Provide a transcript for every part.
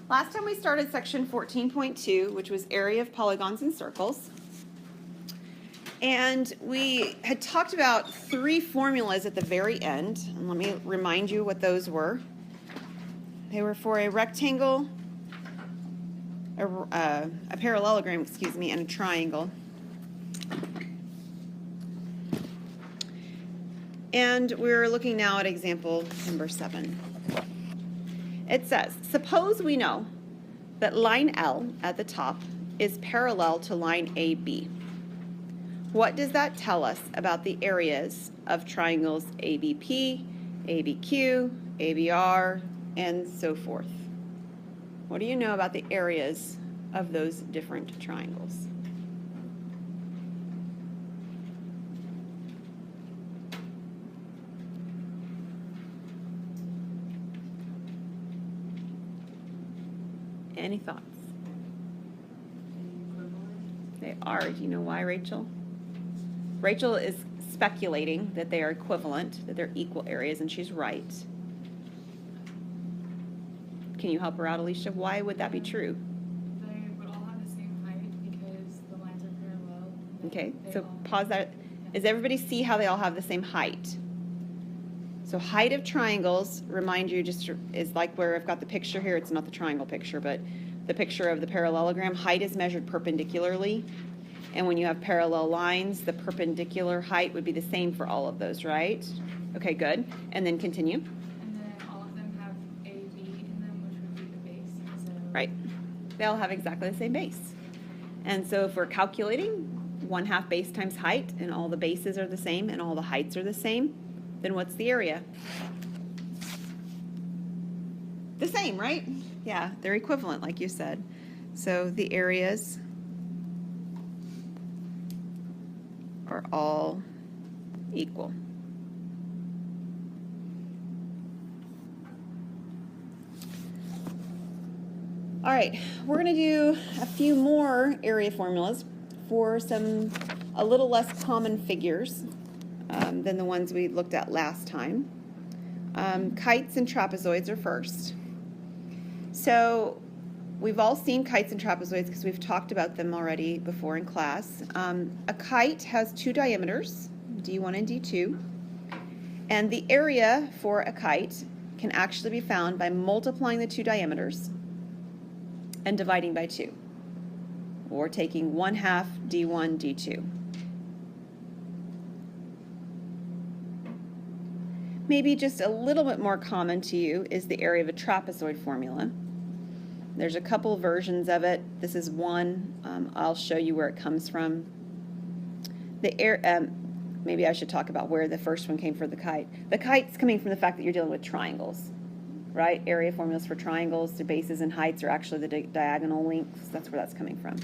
Last time we started section 14.2, which was area of polygons and circles. And we had talked about three formulas at the very end. And let me remind you what those were. They were for a rectangle, a parallelogram, excuse me, and a triangle. And we're looking now at example number 7. It says, suppose we know that line L at the top is parallel to line AB. What does that tell us about the areas of triangles ABP, ABQ, ABR, and so forth? What do you know about the areas of those different triangles? Any thoughts? They are. Do you know why, Rachel? Rachel is speculating that they are equivalent, that they're equal areas, and she's right. Can you help her out, Alicia? Why would that be true? They would all have the same height because the lines are parallel. Okay, so pause that. Does everybody see how they all have the same height? So height of triangles, remind you, just is like where I've got the picture here. It's not the triangle picture, but the picture of the parallelogram. Height is measured perpendicularly. And when you have parallel lines, the perpendicular height would be the same for all of those, right? Okay, good. And then continue. And then all of them have AB in them, which would be the base. So Right. They all have exactly the same base. And so if we're calculating 1/2 base times height, and all the bases are the same, and all the heights are the same, then what's the area? The same, right? Yeah, they're equivalent, like you said. So the areas are all equal. All right, we're going to do a few more area formulas for a little less common figures than the ones we looked at last time. Kites and trapezoids are first. So we've all seen kites and trapezoids because we've talked about them already before in class. A kite has two diameters, D1 and D2, and the area for a kite can actually be found by multiplying the two diameters and dividing by 2, or taking 1/2 D1, D2. Maybe just a little bit more common to you is the area of a trapezoid formula. There's a couple versions of it. This is one. I'll show you where it comes from. Maybe I should talk about where the first one came for the kite. The kite's coming from the fact that you're dealing with triangles, right? Area formulas for triangles, the bases and heights are actually the diagonal lengths. That's where that's coming from.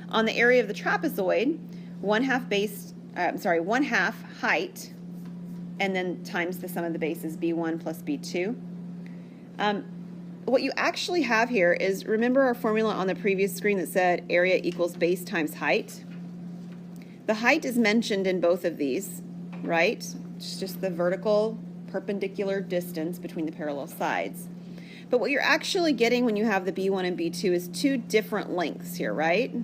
On the area of the trapezoid, 1/2 height, and then times the sum of the bases, B1 plus B2. What you actually have here is, remember our formula on the previous screen that said area equals base times height? The height is mentioned in both of these, right? It's just the vertical perpendicular distance between the parallel sides. But what you're actually getting when you have the B1 and B2 is two different lengths here, right?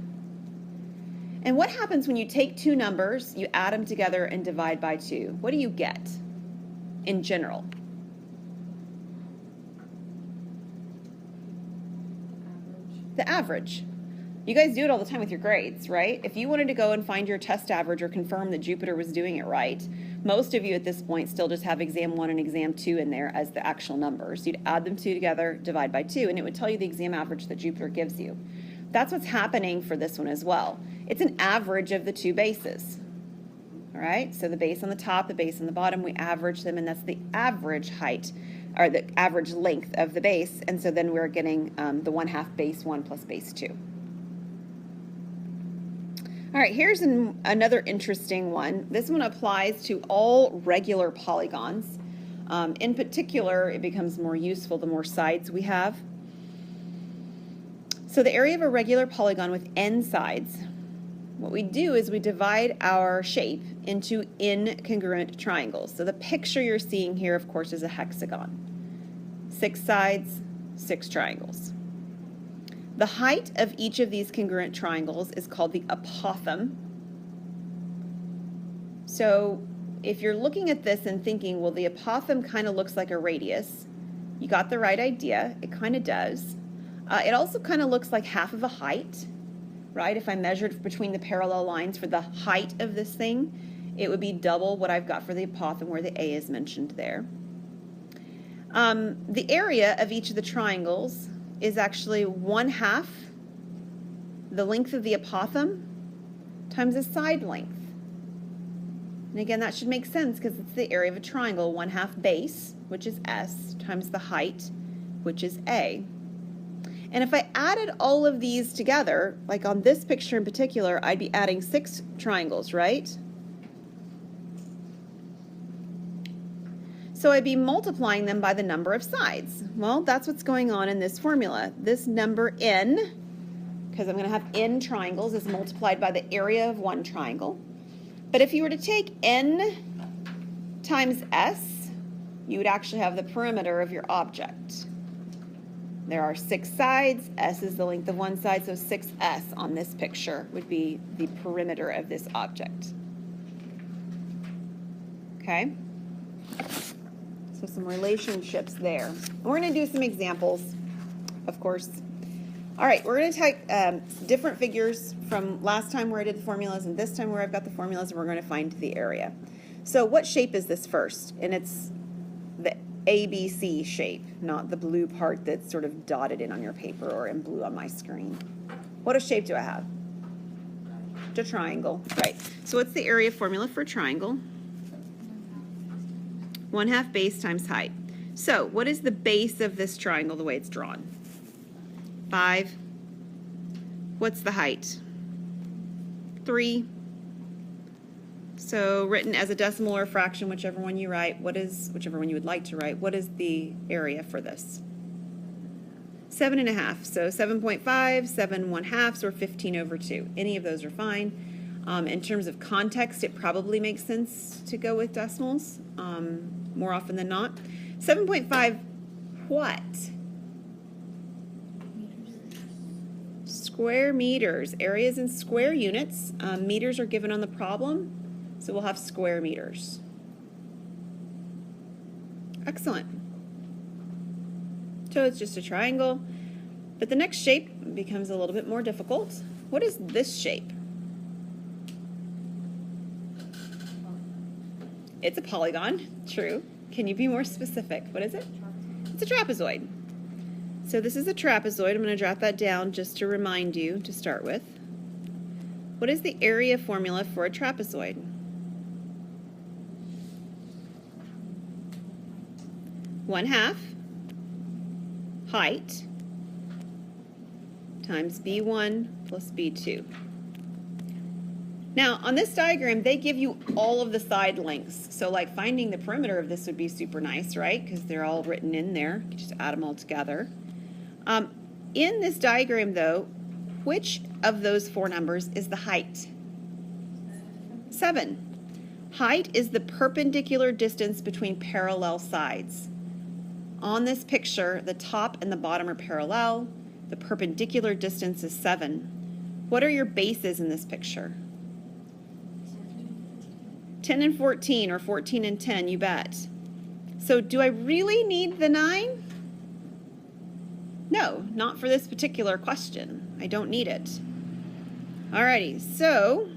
And what happens when you take two numbers, you add them together and divide by 2? What do you get in general? The average. You guys do it all the time with your grades, right? If you wanted to go and find your test average or confirm that Jupiter was doing it right, most of you at this point still just have exam 1 and exam 2 in there as the actual numbers. You'd add them two together, divide by 2, and it would tell you the exam average that Jupiter gives you. That's what's happening for this one as well. It's an average of the two bases. All right, so the base on the top, the base on the bottom, we average them, and that's the average height, or the average length of the base, and so then we're getting the 1/2 base 1 plus base 2. All right, here's another interesting one. This one applies to all regular polygons. In particular, it becomes more useful the more sides we have. So the area of a regular polygon with n sides, what we do is we divide our shape into incongruent triangles. So the picture you're seeing here, of course, is a hexagon. 6 sides, 6 triangles. The height of each of these congruent triangles is called the apothem. So if you're looking at this and thinking, well, the apothem kind of looks like a radius, you got the right idea. It kind of does. It also kind of looks like half of a height, right? If I measured between the parallel lines for the height of this thing, it would be double what I've got for the apothem, where the A is mentioned there. The area of each of the triangles is actually 1/2 the length of the apothem times the side length. And again, that should make sense because it's the area of a triangle, 1/2 base, which is S, times the height, which is A. And if I added all of these together, like on this picture in particular, I'd be adding 6 triangles, right? So I'd be multiplying them by the number of sides. Well, that's what's going on in this formula. This number n, because I'm going to have n triangles, is multiplied by the area of one triangle. But if you were to take n times s, you would actually have the perimeter of your object. There are 6 sides. S is the length of one side, so 6s on this picture would be the perimeter of this object. Okay? So some relationships there. And we're going to do some examples, of course. All right, we're going to take different figures from last time where I did the formulas and this time where I've got the formulas, and we're going to find the area. So what shape is this first? And it's the ABC shape, not the blue part that's sort of dotted in on your paper or in blue on my screen. What shape do I have? It's a triangle, right. So what's the area formula for a triangle? 1/2 base times height. So what is the base of this triangle the way it's drawn? 5. What's the height? 3. So written as a decimal or a fraction, whichever one you write, whichever one you would like to write, what is the area for this? 7.5. So 7.5, 7 1/2, or 15/2. Any of those are fine. In terms of context, it probably makes sense to go with decimals more often than not. 7.5 what? Square meters. Areas in square units. Meters are given on the problem, so we'll have square meters. Excellent. So it's just a triangle, but the next shape becomes a little bit more difficult. What is this shape? It's a polygon, true. Can you be more specific? What is it? It's a trapezoid. So this is a trapezoid. I'm going to jot that down just to remind you to start with. What is the area formula for a trapezoid? 1/2 height times B1 plus B2. Now, on this diagram, they give you all of the side lengths. So, like, finding the perimeter of this would be super nice, right? Because they're all written in there. You just add them all together. In this diagram, though, which of those 4 numbers is the height? 7. Height is the perpendicular distance between parallel sides. On this picture, the top and the bottom are parallel. The perpendicular distance is 7. What are your bases in this picture? 10 and 14, or 14 and 10, you bet. So do I really need the 9? No, not for this particular question. I don't need it. Alrighty, so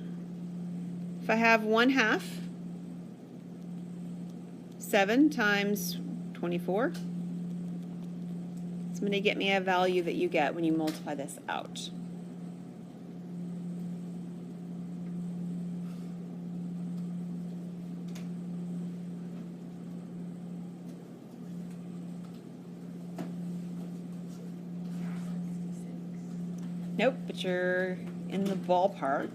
if I have 1/2, 7 times 24, it's going to get me a value that you get when you multiply this out. Nope, but you're in the ballpark.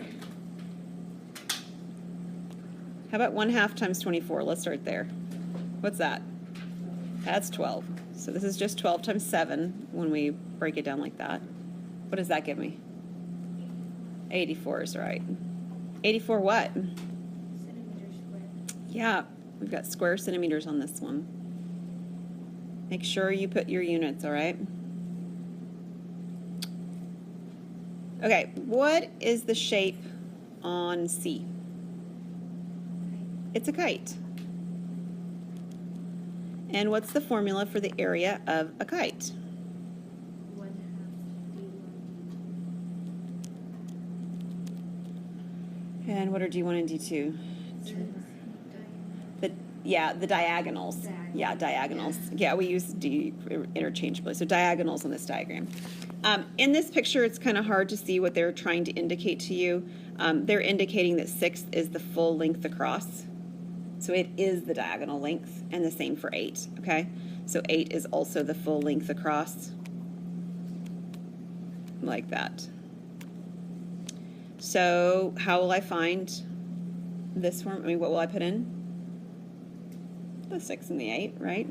How about 1/2 times 24? Let's start there. What's that? That's 12. So this is just 12 times 7 when we break it down like that. What does that give me? 84 is right. 84 what? Centimeters squared. Yeah, we've got square centimeters on this one. Make sure you put your units, all right? Okay, what is the shape on C? It's a kite. And what's the formula for the area of a kite? 1/2 D1. And what are D1 and D2? The diagonals. Yeah, diagonals. Yeah, we use D interchangeably. So diagonals on this diagram. In this picture, it's kind of hard to see what they're trying to indicate to you. They're indicating that 6 is the full length across. So it is the diagonal length, and the same for 8, okay? So 8 is also the full length across, like that. So how will I find this form? I mean, what will I put in? The 6 and the 8, right?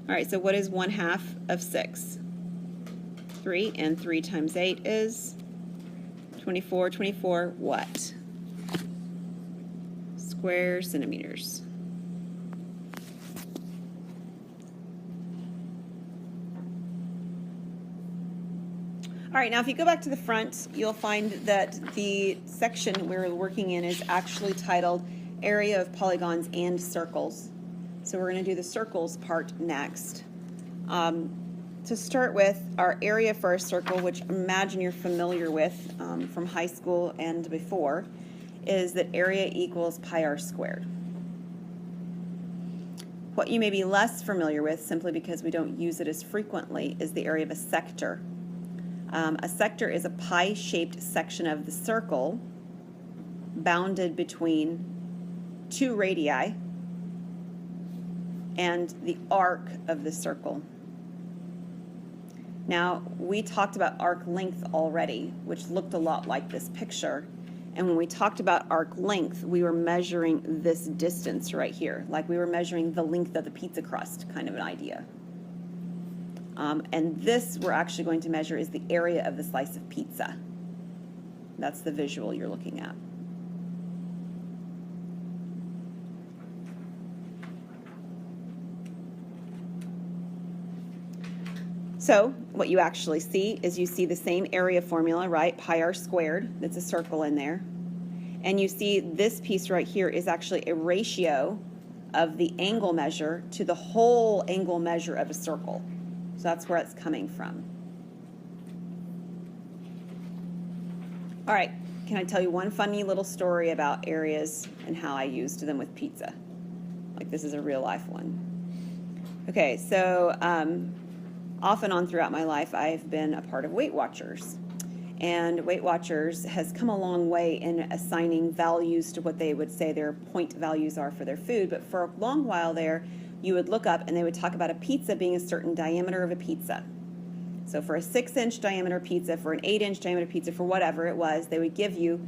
All right, so what is 1/2 of 6? 3, and 3 times 8 is 24. 24 what? Square centimeters. All right, now if you go back to the front, you'll find that the section we're working in is actually titled Area of Polygons and Circles. So we're going to do the circles part next. To start with, our area for our circle, which imagine you're familiar with from high school and before, is that area equals pi r squared. What you may be less familiar with, simply because we don't use it as frequently, is the area of a sector. A sector is a pie-shaped section of the circle bounded between 2 radii and the arc of the circle. Now, we talked about arc length already, which looked a lot like this picture. And when we talked about arc length, we were measuring this distance right here, like we were measuring the length of the pizza crust, kind of an idea. And this we're actually going to measure is the area of the slice of pizza. That's the visual you're looking at. So what you actually see is you see the same area formula, right? Pi r squared, that's a circle in there. And you see this piece right here is actually a ratio of the angle measure to the whole angle measure of a circle. So that's where it's coming from. All right, can I tell you one funny little story about areas and how I used them with pizza? Like this is a real life one. Okay, so off and on throughout my life, I've been a part of Weight Watchers. And Weight Watchers has come a long way in assigning values to what they would say their point values are for their food. But for a long while there, you would look up and they would talk about a pizza being a certain diameter of a pizza. So for a 6-inch diameter pizza, for an 8-inch diameter pizza, for whatever it was, they would give you,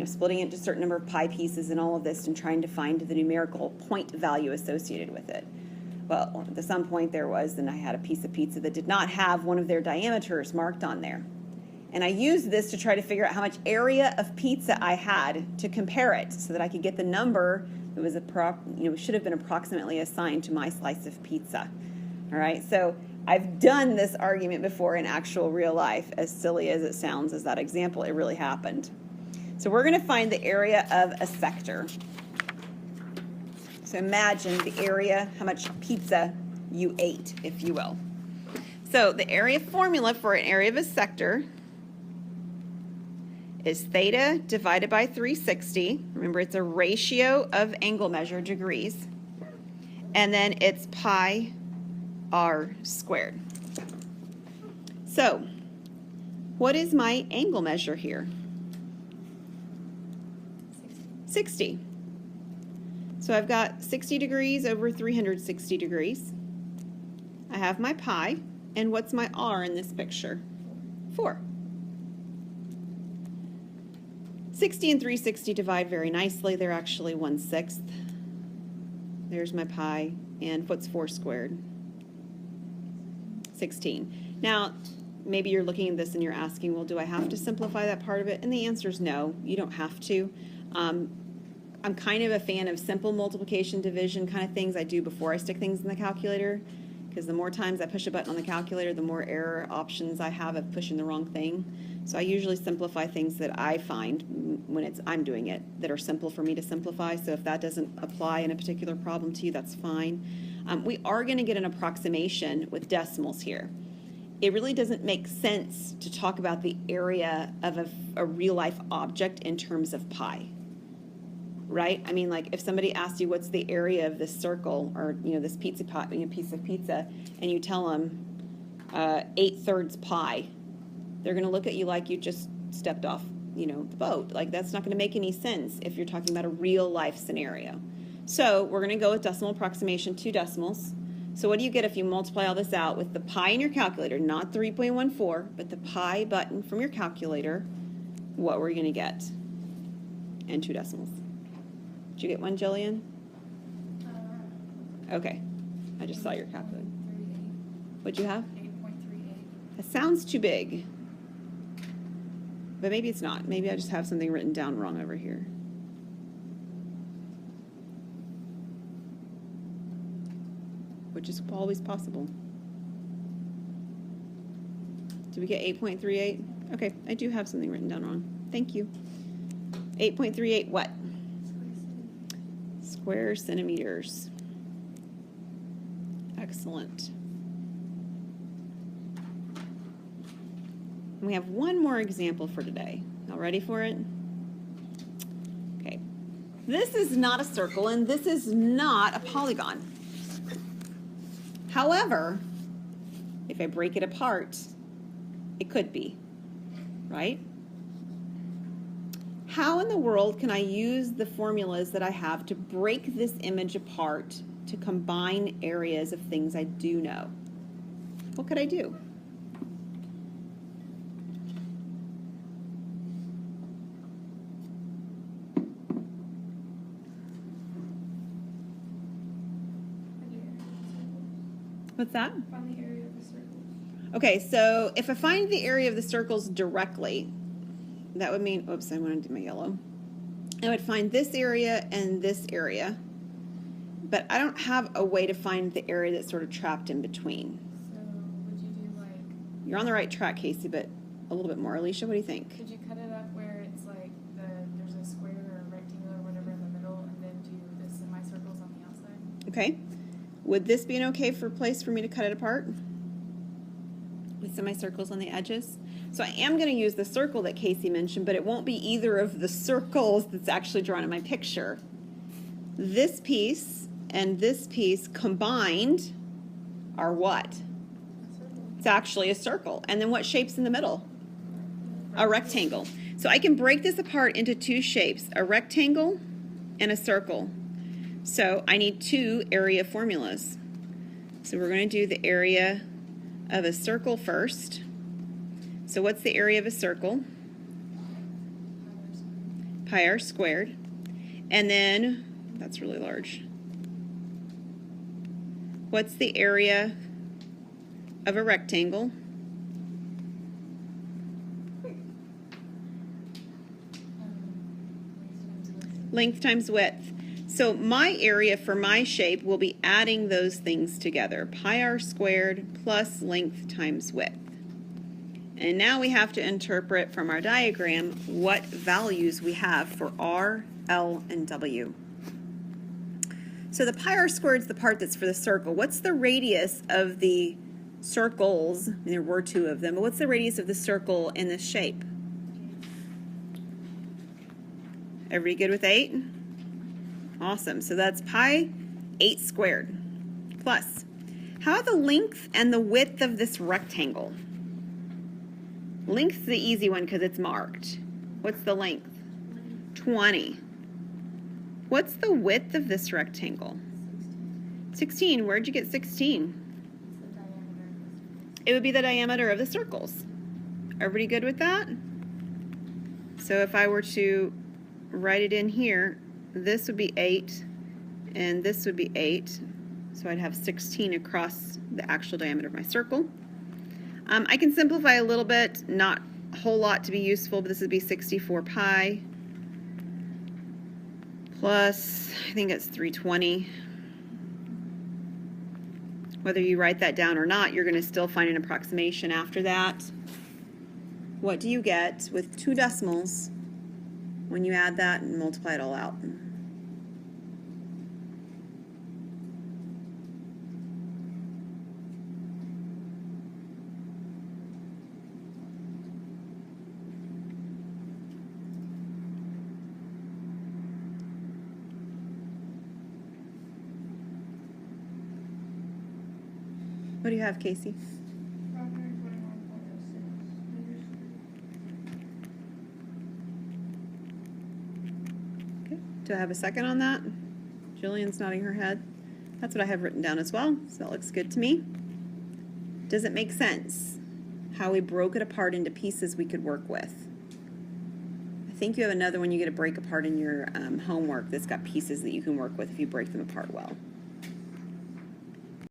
splitting it into a certain number of pie pieces and all of this and trying to find the numerical point value associated with it. Well, at some point there was, and I had a piece of pizza that did not have one of their diameters marked on there. And I used this to try to figure out how much area of pizza I had to compare it so that I could get the number that was should have been approximately assigned to my slice of pizza. All right, so I've done this argument before in actual real life. As silly as it sounds as that example, it really happened. So we're going to find the area of a sector. So imagine the area, how much pizza you ate, if you will. So the area formula for an area of a sector is theta divided by 360. Remember, it's a ratio of angle measure, degrees. And then it's pi r squared. So what is my angle measure here? 60. So I've got 60 degrees over 360 degrees. I have my pi, and what's my r in this picture? 4. 60 and 360 divide very nicely. They're actually 1/6. There's my pi, and what's 4 squared? 16. Now, maybe you're looking at this and you're asking, well, do I have to simplify that part of it? And the answer is no, you don't have to. I'm kind of a fan of simple multiplication, division kind of things I do before I stick things in the calculator, because the more times I push a button on the calculator, the more error options I have of pushing the wrong thing. So I usually simplify things that I find when I'm doing it that are simple for me to simplify. So if that doesn't apply in a particular problem to you, that's fine. We are going to get an approximation with decimals here. It really doesn't make sense to talk about the area of a real-life object in terms of pi, right? I mean, like if somebody asked you what's the area of this circle, or this pizza pot, piece of pizza, and you tell them 8/3 pi, they're going to look at you like you just stepped off, the boat. Like that's not going to make any sense if you're talking about a real-life scenario. So we're going to go with decimal approximation, 2 decimals. So what do you get if you multiply all this out with the pi in your calculator, not 3.14, but the pi button from your calculator? What were you going to get? And 2 decimals. Did you get one, Jillian? Okay. I just saw your calculator. What'd you have? 8.38. That sounds too big. But maybe it's not. Maybe I just have something written down wrong over here. Which is always possible. Did we get 8.38? Okay, I do have something written down wrong. Thank you. 8.38 what? Square centimeters. Excellent. And we have one more example for today. Y'all ready for it? Okay. This is not a circle and this is not a polygon. However, if I break it apart, it could be, right? How in the world can I use the formulas that I have to break this image apart to combine areas of things I do know? What could I do? What's that? Find the area of the circle. Okay, so if I find the area of the circles directly, that would mean, oops, I want to do my yellow. I would find this area and this area, but I don't have a way to find the area that's sort of trapped in between. So would you do like, You're on the right track, Casey, but a little bit more. Alicia, what do you think? could you cut it up where it's like there's a square or a rectangle or whatever in the middle and then do the semicircles on the outside? Okay. Would this be an okay place for me to cut it apart? With semicircles on the edges? So I am going to use the circle that Casey mentioned, but it won't be either of the circles that's actually drawn in my picture. This piece and this piece combined are what? It's actually a circle. And then what shape's in the middle? A rectangle. So I can break this apart into 2 shapes, a rectangle and a circle. So I need 2 area formulas. So we're going to do the area of a circle first. So what's the area of a circle? Pi r squared. And then, that's really large. What's the area of a rectangle? Length times width. So my area for my shape will be adding those things together. Pi r squared plus length times width. And now we have to interpret from our diagram what values we have for r, l, and w. So the pi r squared is the part that's for the circle. What's the radius of the circles? There were 2 of them, but what's the radius of the circle in this shape? Everybody good with 8? Awesome. So that's pi 8 squared plus. How about the length and the width of this rectangle? Length's the easy one because it's marked. What's the length? 20. What's the width of this rectangle? 16. Where'd you get 16? It would be the diameter of the circles. Everybody good with that? So if I were to write it in here, this would be 8, and this would be 8. So I'd have 16 across the actual diameter of my circle. I can simplify a little bit, not a whole lot to be useful, but this would be 64 pi plus, I think it's 320. Whether you write that down or not, you're going to still find an approximation after that. What do you get with 2 decimals when you add that and multiply it all out? What do you have, Casey? 521.06. Okay. Do I have a second on that? Jillian's nodding her head. That's what I have written down as well, so that looks good to me. Does it make sense how we broke it apart into pieces we could work with? I think you have another one you get to break apart in your homework that's got pieces that you can work with if you break them apart well.